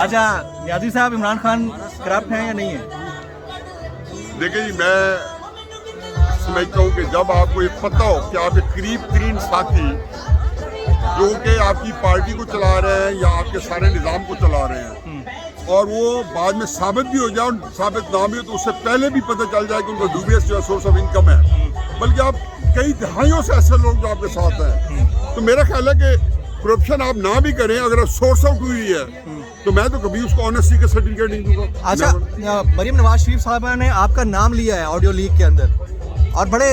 अच्छा यादी साहब, इमरान खान करप्ट हैं या नहीं है? देखिए जी, मैं समझता हूँ कि जब आपको ये पता हो कि आपके करीब तरीन साथी जो कि आपकी पार्टी को चला रहे हैं या आपके सारे निज़ाम को चला रहे हैं और वो बाद में साबित भी हो जाए और साबित ना भी हो तो उससे पहले भी पता चल जाए कि उनका डूबियस जो सोर्स ऑफ इनकम है, बल्कि आप कई दहाइयों से ऐसे लोग जो आपके साथ हैं, तो मेरा ख्याल है कि करप्शन आप ना भी करें, अगर सोर्स आउट हुई है तो मैं तो कभी उसको ऑनेस्टी का सर्टिफिकेट नहीं दूंगा। अच्छा, मरीम नवाज शरीफ साहबा ने आपका नाम लिया है ऑडियो लीक के अंदर और बड़े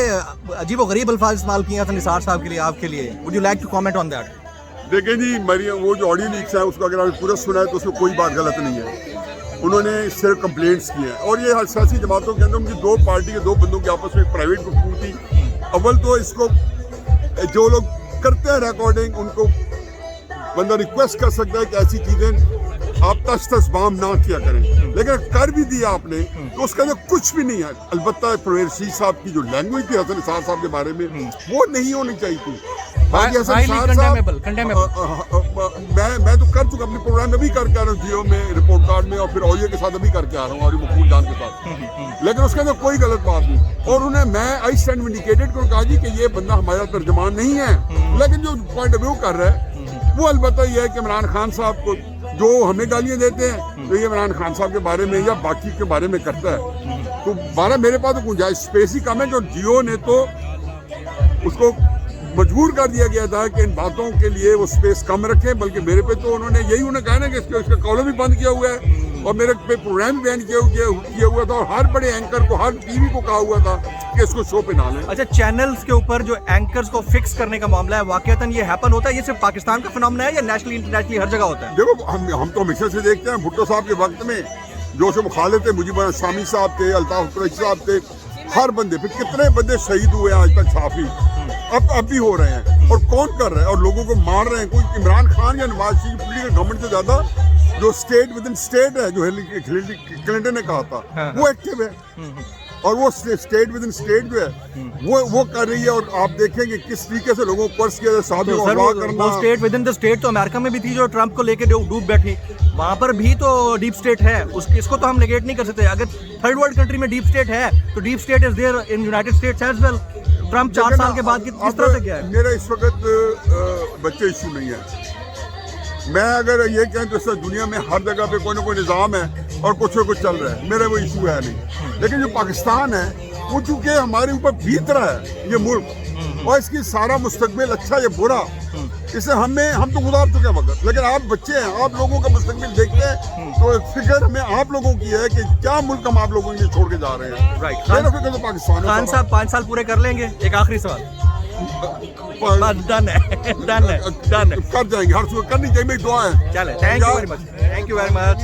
अजीब और गरीब अल्फाज इस्तेमाल किए हैं निसार साहब के लिए, आपके लिए। Would you like to comment on that? देखिए जी, मरियम वो जो ऑडियो लीक्स है उसको अगर आपने पूरा सुना है तो उसमें कोई बात गलत नहीं है। उन्होंने सिर्फ कंप्लेंट्स की हैं और ये सियासी जमातों के अंदर उनकी दो पार्टी के दो बंदों की आपस में एक प्राइवेट गुफ्तगू थी। अव्वल तो इसको जो लोग करते हैं रिकॉर्डिंग उनको बंदा रिक्वेस्ट कर सकता है कि ऐसी चीज़ें आप तस बाम ना किया करें, लेकिन कर भी दिया आपने तो उसके अंदर कुछ भी नहीं है। अलबत्ता परवेज रशीद साहब की जो लैंग्वेज थी हसन निसार साहब के बारे में वो नहीं होनी चाहिए थी। बाकी हसन निसार साहब मैं तो कर चुका अपने प्रोग्राम में भी करके आ रहा हूँ, जियो में रिपोर्ट कार्ड में और फिर ऑडियो के साथ अभी करके आ रहा हूँ और मकबूल जान के साथ, लेकिन उसके अंदर कोई गलत बात नहीं। और उन्हें मैं आई स्टैंड इंडिकेटेड को कहा जी कि ये बंदा हमारा तर्जमान नहीं है, लेकिन जो पॉइंट ऑफ व्यू कर रहा है वो अलबत्ता ये है कि इमरान खान साहब को जो हमें गालियाँ देते हैं तो ये इमरान खान साहब के बारे में या बाकी के बारे में करता है। तो बारह मेरे पास तो गुंजाइश स्पेस ही कम है, जो जियो ने तो उसको मजबूर कर दिया गया था कि इन बातों के लिए वो स्पेस कम रखें, बल्कि मेरे पे तो उन्होंने कहा ना कि इसका कॉलम भी बंद किया हुआ है और मेरे पे प्रोग्राम बैन किया हुआ था और हर बड़े एंकर को, हर टीवी को कहा हुआ था कि इसको शो पे ना लें। अच्छा, चैनल्स के ऊपर जो एंकर्स को फिक्स करने का मामला है, वाकईतन ये हैपन होता है? ये सिर्फ पाकिस्तान का फिनोमेना है या नेशनली इंटरनेशनली हर जगह होता है? देखो, हम तो हमेशा से देखते हैं भुट्टो साहब के वक्त में जो से मुखालिफ थे, मुजीब शामी साहब थे, अल्ताफ कुरैशी साहब थे, हर बंदे फिर कितने बंदे शहीद हुए हैं आज तक साफी, अब भी हो रहे हैं और कौन कर रहा है और लोगों को मार रहे हैं। कोई इमरान खान या नवाज शरीफ पोलिटिकल गवर्नमेंट से ज्यादा जो स्टेट विद इन स्टेट है, जो हिलरी क्लिंटन ने कहा था, वो एक्टिव है और वो स्टेट विद इन स्टेट जो है वो कर रही है। और आप देखेंगे किस तरीके से लोगों को पर्स किया शादी को अगवा करना। वो state with in the state तो अमेरिका में भी थी जो ट्रंप को लेके डूब बैठी, वहां पर भी तो डीप स्टेट है, इसको तो हम नेगेट नहीं कर सकते। अगर थर्ड वर्ल्ड कंट्री में डीप स्टेट है तो deep state is there in United States as well. Trump 4 साल के बाद किस तरह से गया है? मेरा इस वक्त बच्चे इशू नहीं है। मैं अगर ये कहें तो दुनिया में हर जगह पे कोई ना कोई निज़ाम है और कुछ ना कुछ चल रहा है, मेरा वो इशू है नहीं। लेकिन जो पाकिस्तान है वो चूंकि हमारे ऊपर बीत रहा है ये मुल्क और इसकी सारा मुस्तकबिल अच्छा या बुरा, इसे हम तो गुजार चुके हैं वक्त, लेकिन आप बच्चे हैं, आप लोगों का मुस्तकबिल देखते हैं तो फिक्र हमें आप लोगों की है कि क्या मुल्क हम आप लोगों के लिए छोड़ के जा रहे हैं। राइट, फिक्र तो पाकिस्तान है। खान साहब 5 साल पूरे कर लेंगे? एक आखिरी सवाल। डन है कर जाएंगे, हर सुबह करनी चाहिए, मेरी दुआ है। चले, thank you very much, thank you very much.